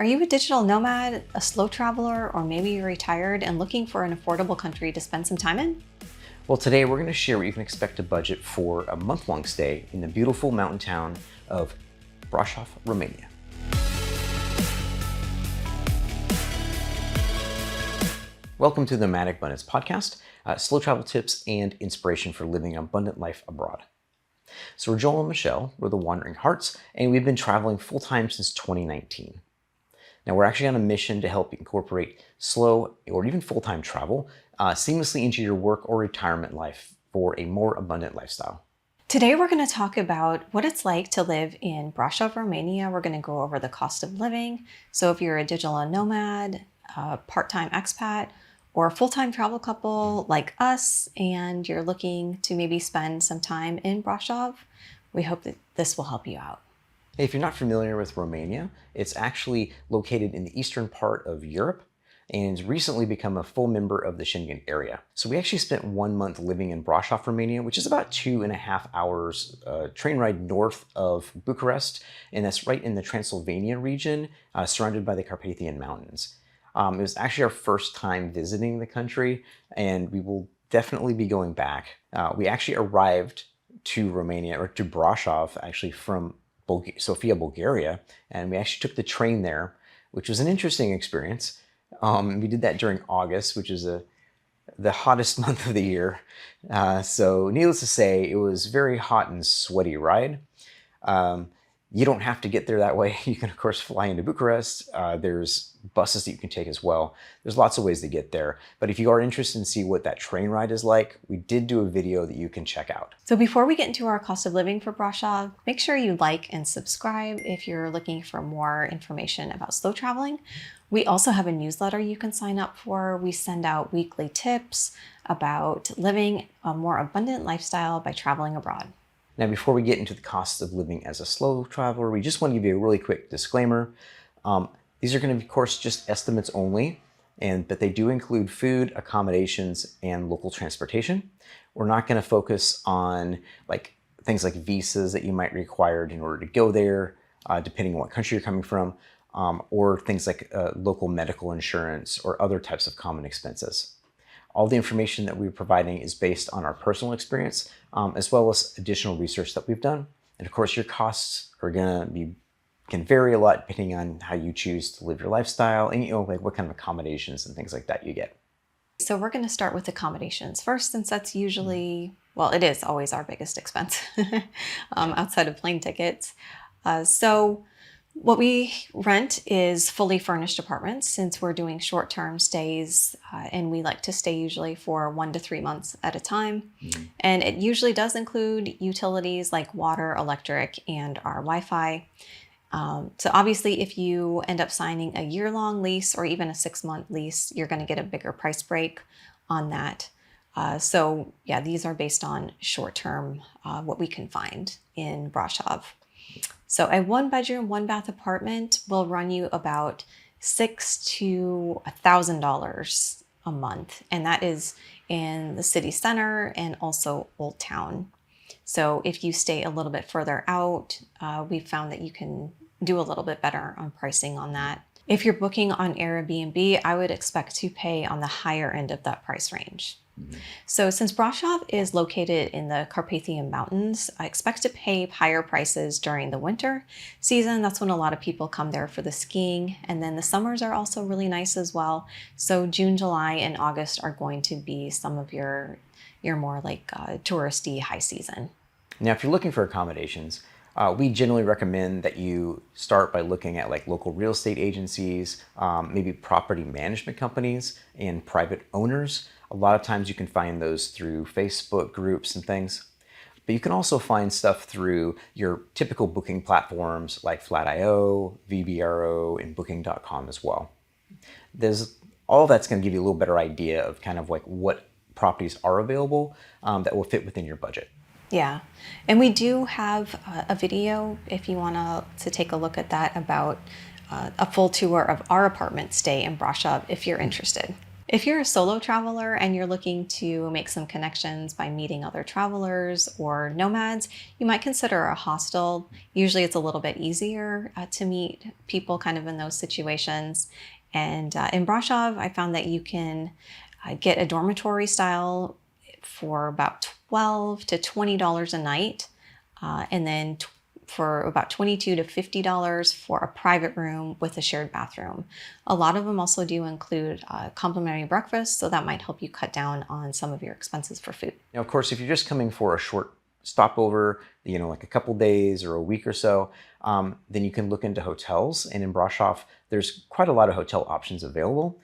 Are you a digital nomad, a slow traveler, or maybe you're retired and looking for an affordable country to spend some time in? Well, today we're going to share what you can expect to budget for a month-long stay in the beautiful mountain town of Brasov, Romania. Welcome to the Nomadic Abundance podcast, slow travel tips and inspiration for living an abundant life abroad. So we're Joel and Michelle, we're the Wandering Hartz, and we've been traveling full-time since 2019. Now we're actually on a mission to help incorporate slow or even full-time travel seamlessly into your work or retirement life for a more abundant lifestyle. Today we're going to talk about what it's like to live in Brasov, Romania. We're going to go over the cost of living. So if you're a digital nomad, a part-time expat, or a full-time travel couple like us, and you're looking to maybe spend some time in Brasov, we hope that this will help you out. If you're not familiar with Romania, it's actually located in the eastern part of Europe and has recently become a full member of the Schengen area. So we actually spent 1 month living in Brasov, Romania, which is about 2.5 hours train ride north of Bucharest, and that's right in the Transylvania region, surrounded by the Carpathian Mountains. It was actually our first time visiting the country, and we will definitely be going back. We actually arrived to Romania, or to Brasov, actually from Sofia, Bulgaria, and we actually took the train there, which was an interesting experience. We did that during August, which is the hottest month of the year. So needless to say, it was a very hot and sweaty ride. You don't have to get there that way. You can, of course, fly into Bucharest. There's buses that you can take as well. There's lots of ways to get there. But if you are interested in see what that train ride is like, we did do a video that you can check out. So before we get into our cost of living for Brasov, make sure you like and subscribe if you're looking for more information about slow traveling. We also have a newsletter you can sign up for. We send out weekly tips about living a more abundant lifestyle by traveling abroad. Now, before we get into the costs of living as a slow traveler, we just want to give you a really quick disclaimer. These are going to be, of course, just estimates only, but they do include food, accommodations, and local transportation. We're not going to focus on things like visas that you might require in order to go there, depending on what country you're coming from, or things like local medical insurance or other types of common expenses. All the information that we're providing is based on our personal experience, as well as additional research that we've done. And of course, your costs are can vary a lot depending on how you choose to live your lifestyle and what kind of accommodations and things like that you get. So we're going to start with accommodations first, since that's usually, well, it is always our biggest expense outside of plane tickets. So what we rent is fully furnished apartments, since we're doing short-term stays, and we like to stay usually for 1 to 3 months at a time. And it usually does include utilities like water, electric, and our Wi-Fi. So obviously, if you end up signing a year-long lease or even a 6-month lease, you're going to get a bigger price break on that. So yeah, these are based on short-term, what we can find in Brasov. So a 1-bedroom, 1-bath apartment will run you about $600 to $1,000 a month. And that is in the city center and also Old Town. So if you stay a little bit further out, we've found that you can do a little bit better on pricing on that. If you're booking on Airbnb, I would expect to pay on the higher end of that price range. So since Brasov is located in the Carpathian Mountains, I expect to pay higher prices during the winter season. That's when a lot of people come there for the skiing. And then the summers are also really nice as well. So June, July, and August are going to be some of your more touristy high season. Now, if you're looking for accommodations, we generally recommend that you start by looking at local real estate agencies, maybe property management companies, and private owners. A lot of times you can find those through Facebook groups and things. But you can also find stuff through your typical booking platforms like Flat.io, VBRO, and Booking.com as well. All that's going to give you a little better idea of kind of what properties are available that will fit within your budget. Yeah, and we do have a video if you want to take a look at that, about a full tour of our apartment stay in Brasov if you're interested. If you're a solo traveler and you're looking to make some connections by meeting other travelers or nomads, you might consider a hostel. Usually it's a little bit easier to meet people kind of in those situations. And in Brasov, I found that you can get a dormitory style for about $12 to $20 a night, and then for about $22 to $50 for a private room with a shared bathroom. A lot of them also do include complimentary breakfast, so that might help you cut down on some of your expenses for food. Now, of course, if you're just coming for a short stopover, like a couple days or a week or so, then you can look into hotels. And in Brasov, there's quite a lot of hotel options available.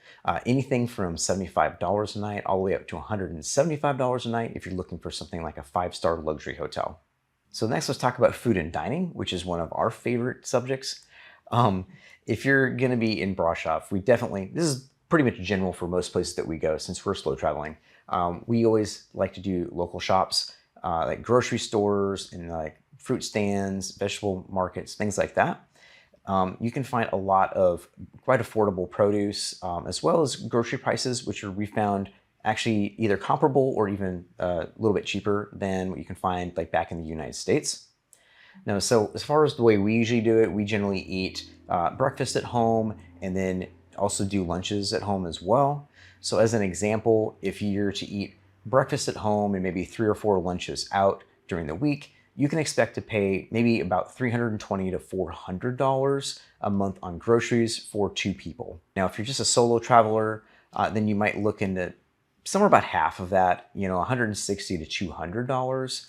Anything from $75 a night all the way up to $175 a night if you're looking for something like a 5-star luxury hotel. So next, let's talk about food and dining, which is one of our favorite subjects. If you're going to be in Brasov, this is pretty much general for most places that we go since we're slow traveling. We always like to do local shops, like grocery stores and like fruit stands, vegetable markets, things like that. You can find a lot of quite affordable produce, as well as grocery prices, which we found actually either comparable or even a little bit cheaper than what you can find like back in the United States. Now, so as far as the way we usually do it, we generally eat breakfast at home and then also do lunches at home as well. So as an example, if you're to eat breakfast at home and maybe 3 or 4 lunches out during the week, you can expect to pay maybe about $320 to $400 a month on groceries for 2 people. Now, if you're just a solo traveler, then you might look into somewhere about half of that, $160 to $200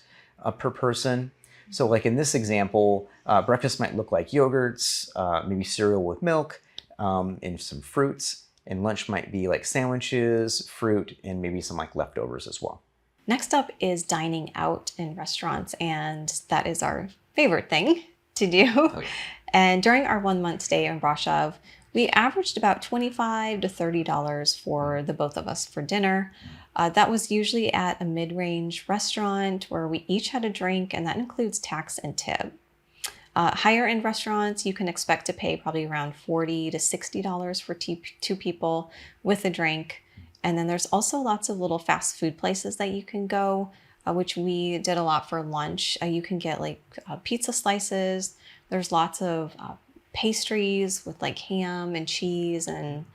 per person. So like in this example, breakfast might look like yogurts, maybe cereal with milk, and some fruits. And lunch might be like sandwiches, fruit, and maybe some like leftovers as well. Next up is dining out in restaurants, and that is our favorite thing to do. Oh, yeah. And during our 1-month stay in Brasov, we averaged about $25 to $30 for the both of us for dinner. That was usually at a mid-range restaurant where we each had a drink, and that includes tax and tip. Higher end restaurants, you can expect to pay probably around $40 to $60 for 2 people with a drink. And then there's also lots of little fast food places that you can go, which we did a lot for lunch. You can get like pizza slices. There's lots of pastries with like ham and cheese and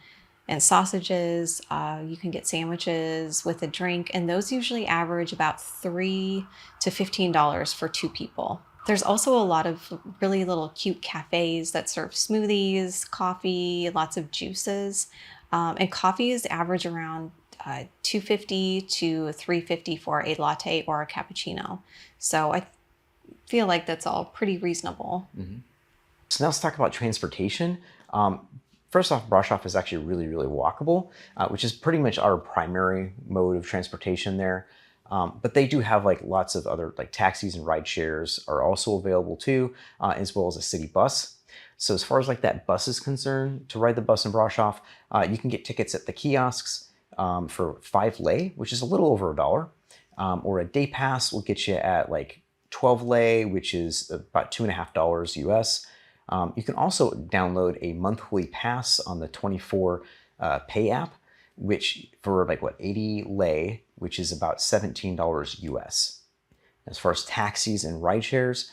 sausages. You can get sandwiches with a drink, and those usually average about $3 to $15 for 2 people. There's also a lot of really little cute cafes that serve smoothies, coffee, lots of juices. And coffees average around $2.50 to $3.50 for a latte or a cappuccino. So I feel like that's all pretty reasonable. Mm-hmm. So now let's talk about transportation. First off, Brasov is actually really, really walkable, which is pretty much our primary mode of transportation there. But they do have like lots of other like taxis and ride shares are also available too, as well as a city bus. So as far as like that bus is concerned, to ride the bus in Brasov, you can get tickets at the kiosks for 5 lei, which is a little over $1, or a day pass will get you at like 12 lei, which is about $2.50 US. You can also download a monthly pass on the 24 Pay app, which for like 80 lei, which is about $17 US. As far as taxis and ride shares,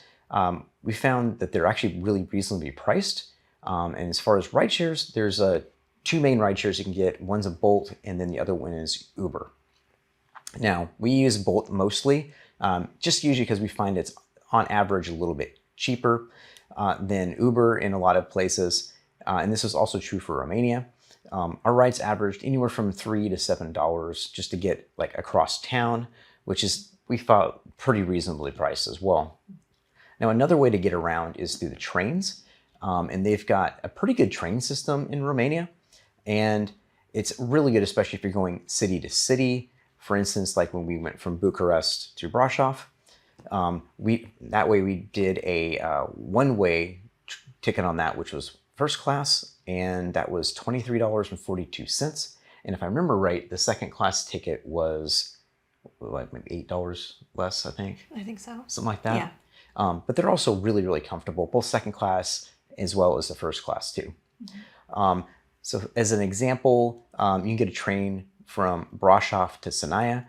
we found that they're actually really reasonably priced. And as far as ride shares, there's 2 main ride shares you can get. One's a Bolt, and then the other one is Uber. Now, we use Bolt mostly, just usually because we find it's on average a little bit cheaper than Uber in a lot of places. And this is also true for Romania. Our rides averaged anywhere from $3 to $7 just to get like across town, which is, we thought, pretty reasonably priced as well. Now, another way to get around is through the trains. And they've got a pretty good train system in Romania. And it's really good, especially if you're going city to city. For instance, like when we went from Bucharest to Brasov, that way we did a one-way ticket on that, which was first class, and that was $23.42. And if I remember right, the second class ticket was like maybe $8 less, I think. I think so. Something like that. Yeah. But they're also really, really comfortable, both second class as well as the first class too. Mm-hmm. So as an example, you can get a train from Brasov to Sinaia.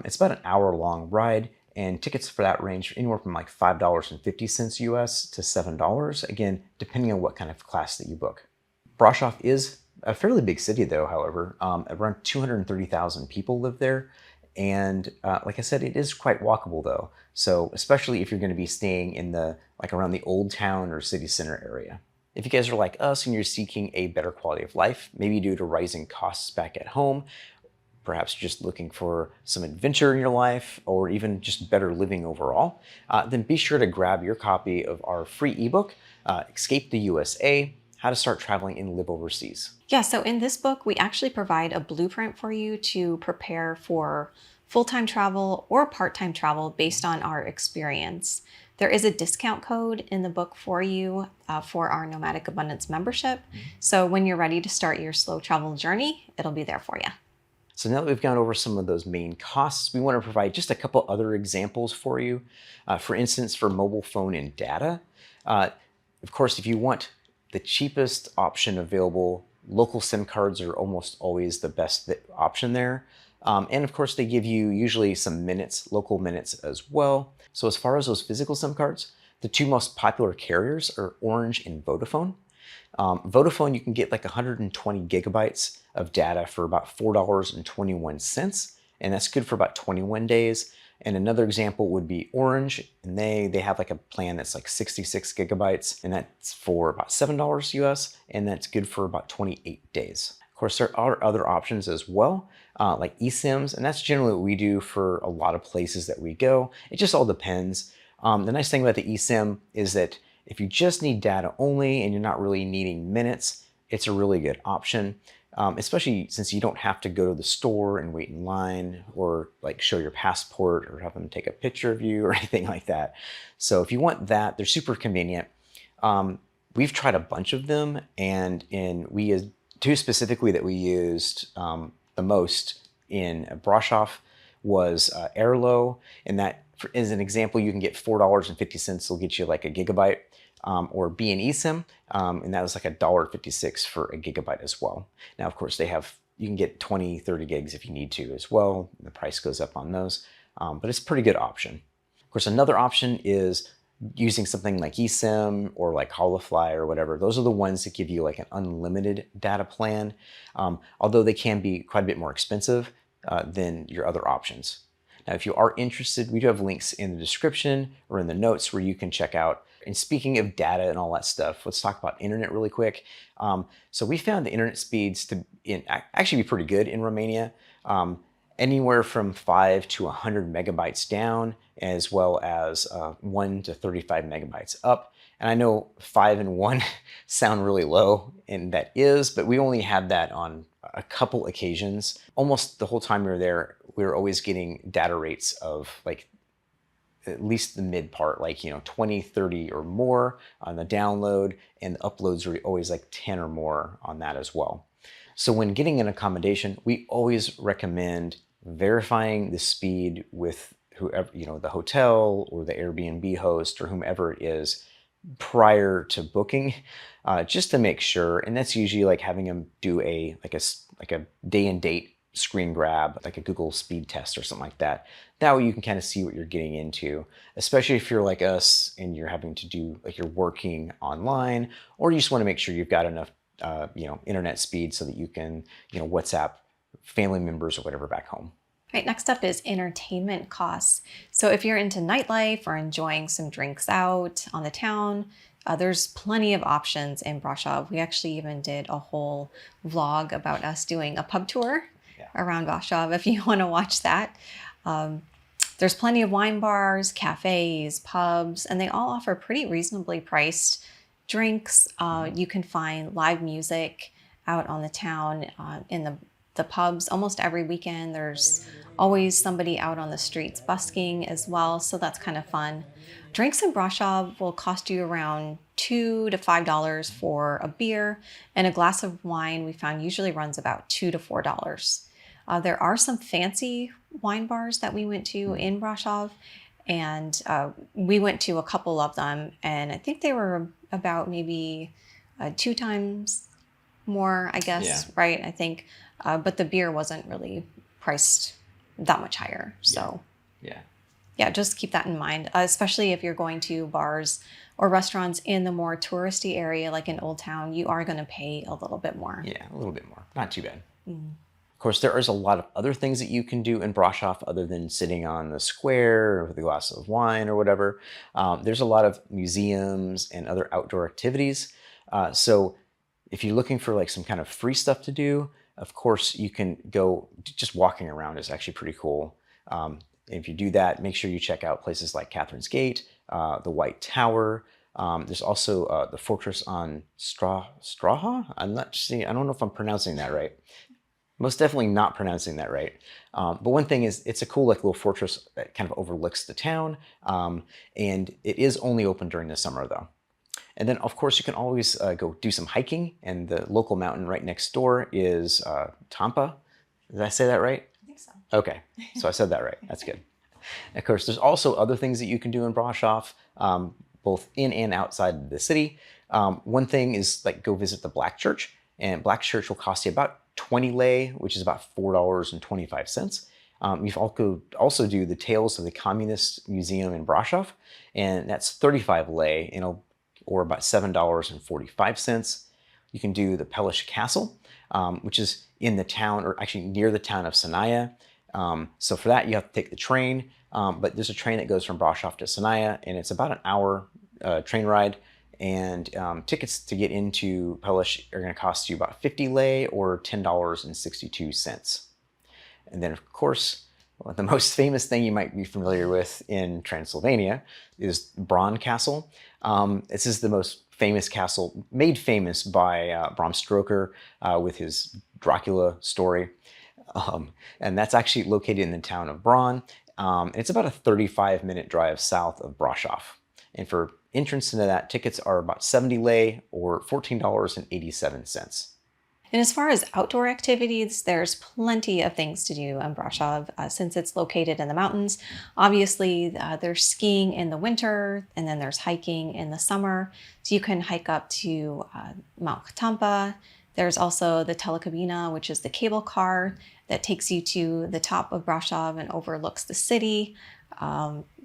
It's about an hour-long ride, and tickets for that range anywhere from like $5.50 US to $7, again, depending on what kind of class that you book. Brasov is a fairly big city though, however. Around 230,000 people live there. And like I said, it is quite walkable though. So especially if you're going to be staying in around the old town or city center area. If you guys are like us and you're seeking a better quality of life, maybe due to rising costs back at home, perhaps just looking for some adventure in your life, or even just better living overall, then be sure to grab your copy of our free ebook, Escape the USA, How to Start Traveling and Live Overseas. Yeah, so in this book, we actually provide a blueprint for you to prepare for full-time travel or part-time travel based on our experience. There is a discount code in the book for you for our Nomadic Abundance membership. So when you're ready to start your slow travel journey, it'll be there for you. So now that we've gone over some of those main costs, we want to provide just a couple other examples for you. For instance, for mobile phone and data, of course, if you want the cheapest option available, local SIM cards are almost always the best option there. And of course, they give you usually some minutes, local minutes as well. So as far as those physical SIM cards, the two most popular carriers are Orange and Vodafone. Vodafone, you can get like 120 gigabytes of data for about $4.21, and that's good for about 21 days. And another example would be Orange, and they have like a plan that's like 66 gigabytes, and that's for about $7 US, and that's good for about 28 days. Of course, there are other options as well, like eSIMs, and that's generally what we do for a lot of places that we go. It just all depends. The nice thing about the eSIM is that if you just need data only and you're not really needing minutes, it's a really good option, especially since you don't have to go to the store and wait in line or like show your passport or have them take a picture of you or anything like that. So if you want that, they're super convenient. We've tried a bunch of them, and we used two specifically that we used the most in Brasov was Airlo, and that, as an example, you can get $4.50. It'll get you like a gigabyte, or B&E SIM, and that was like $1.56 for a gigabyte as well. Now, of course, you can get 20, 30 gigs if you need to as well. The price goes up on those, but it's a pretty good option. Of course, another option is using something like eSIM or like Holofly or whatever. Those are the ones that give you like an unlimited data plan, although they can be quite a bit more expensive than your other options. Now, if you are interested, we do have links in the description or in the notes where you can check out. And speaking of data and all that stuff, let's talk about internet really quick. So we found the internet speeds to actually be pretty good in Romania, anywhere from 5 to 100 megabytes down, as well as 1 to 35 megabytes up. And I know 5 and 1 sound really low, and that is, but we only had that on a couple occasions. Almost the whole time we were there, we were always getting data rates of like at least the mid part, like 20, 30 or more on the download, and the uploads were always like 10 or more on that as well. So when getting an accommodation, we always recommend verifying the speed with whoever, the hotel or the Airbnb host or whomever it is prior to booking, just to make sure. And that's usually like having them do a day and date screen grab, like a Google speed test or something like that. That way you can kind of see what you're getting into, especially if you're like us and you're having to do, like, you're working online, or you just want to make sure you've got enough internet speed so that you can WhatsApp family members or whatever back home. Right, next up is entertainment costs. So if you're into nightlife or enjoying some drinks out on the town, there's plenty of options in Brasov. We actually even did a whole vlog about us doing a pub tour around Brasov if you want to watch that. There's plenty of wine bars, cafes, pubs, and they all offer pretty reasonably priced drinks. You can find live music out on the town in the pubs almost every weekend. There's always somebody out on the streets busking as well, so that's kind of fun. Drinks in Brasov will cost you around $2 to $5 for a beer, and a glass of wine we found usually runs about $2 to $4. There are some fancy wine bars that we went to in Brasov, and we went to a couple of them, and I think they were about maybe 2 times more, I guess, Yeah. right? I think, but the beer wasn't really priced that much higher. So Yeah. yeah, just keep that in mind, especially if you're going to bars or restaurants in the more touristy area, like in Old Town, you are going to pay a little bit more. Yeah, a little bit more. Not too bad. Of course, there is a lot of other things that you can do in Brasov other than sitting on the square with a glass of wine or whatever. There's a lot of museums and other outdoor activities. So if you're looking for like some kind of free stuff to do, of course, you can go, just walking around is actually pretty cool. If you do that, make sure you check out places like Catherine's Gate, the White Tower. There's also the fortress on Straha. I don't know if I'm pronouncing that right. Most definitely not pronouncing that right. But one thing is, it's a cool like little fortress that kind of overlooks the town, and it is only open during the summer though. And then of course you can always go do some hiking, and the local mountain right next door is Tampa. Did I say that right? I think so. Okay, so I said that right. That's good. Of course, there's also other things that you can do in Brasov, both in and outside the city. One thing is like go visit the Black Church, and Black Church will cost you about 20 lei, which is about $4.25. You also do the Tales of the Communist Museum in Brasov, and that's 35 lei, or about $7.45. You can do the Pelish Castle, which is in the town, or actually near the town of Sanaya. So for that, you have to take the train, but there's a train that goes from Brasov to Sanaya, and it's about an hour train ride. And tickets to get into Pelish are going to cost you about 50 lei, or $10.62. And then, of course, the most famous thing you might be familiar with in Transylvania is Bran Castle. This is the most famous castle, made famous by Bram Stoker with his Dracula story. And that's actually located in the town of Bran. It's about a 35-minute drive south of Brasov. And for entrance into that, tickets are about 70 lei, or $14.87. And as far as outdoor activities, there's plenty of things to do in Brasov since it's located in the mountains. Obviously, there's skiing in the winter, and then there's hiking in the summer. So you can hike up to Mount Katampa. There's also the Telekabina, which is the cable car that takes you to the top of Brasov and overlooks the city.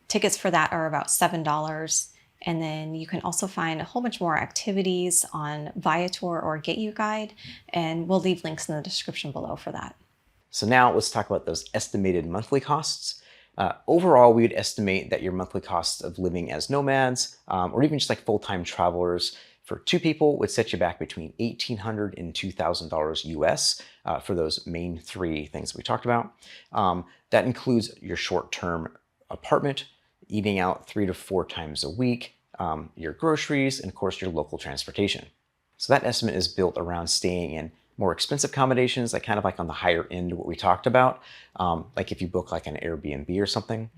Tickets for that are about $7. And then you can also find a whole bunch more activities on Viator or Get You Guide, and we'll leave links in the description below for that. So now let's talk about those estimated monthly costs. Overall, we would estimate that your monthly costs of living as nomads, or even just like full-time travelers, for two people would set you back between $1,800 and $2,000 US for those main three things we talked about. That includes your short-term apartment, eating out 3 to 4 times a week, your groceries, and of course your local transportation. So that estimate is built around staying in more expensive accommodations, like kind of like on the higher end of what we talked about, like if you book like an Airbnb or something.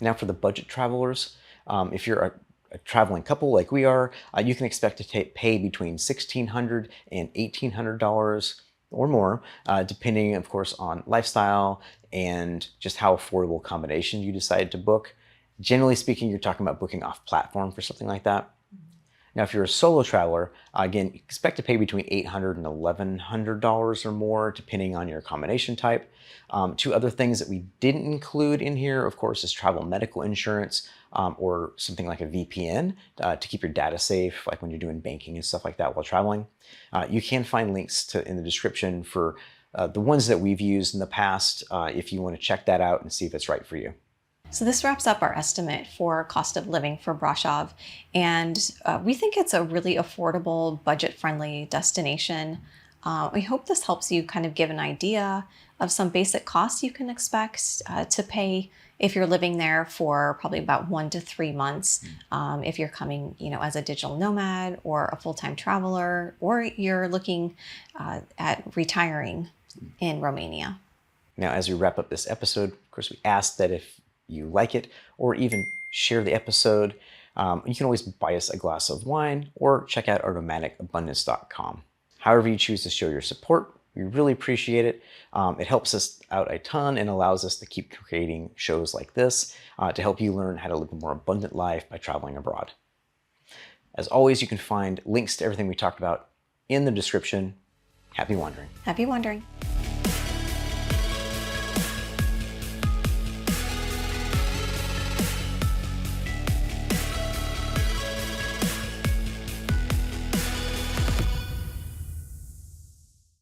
Now for the budget travelers, if you're a traveling couple like we are, you can expect to pay between $1,600 and $1,800 or more, depending of course on lifestyle and just how affordable accommodation you decide to book. Generally speaking, you're talking about booking off platform for something like that. Now, if you're a solo traveler, again, expect to pay between $800 and $1,100 or more, depending on your accommodation type. Two other things that we didn't include in here, of course, is travel medical insurance, or something like a VPN to keep your data safe, like when you're doing banking and stuff like that while traveling. You can find links in the description for the ones that we've used in the past, if you want to check that out and see if it's right for you. So this wraps up our estimate for cost of living for Brasov, and we think it's a really affordable, budget-friendly destination. We hope this helps you kind of give an idea of some basic costs you can expect to pay if you're living there for probably about 1 to 3 months. If you're coming, as a digital nomad or a full-time traveler, or you're looking at retiring in Romania. Now, as we wrap up this episode, of course, we ask that if you like it, or even share the episode, you can always buy us a glass of wine or check out our nomadicabundance.com. However you choose to show your support, we really appreciate it. It helps us out a ton and allows us to keep creating shows like this to help you learn how to live a more abundant life by traveling abroad. As always, you can find links to everything we talked about in the description. Happy wandering. Happy wandering.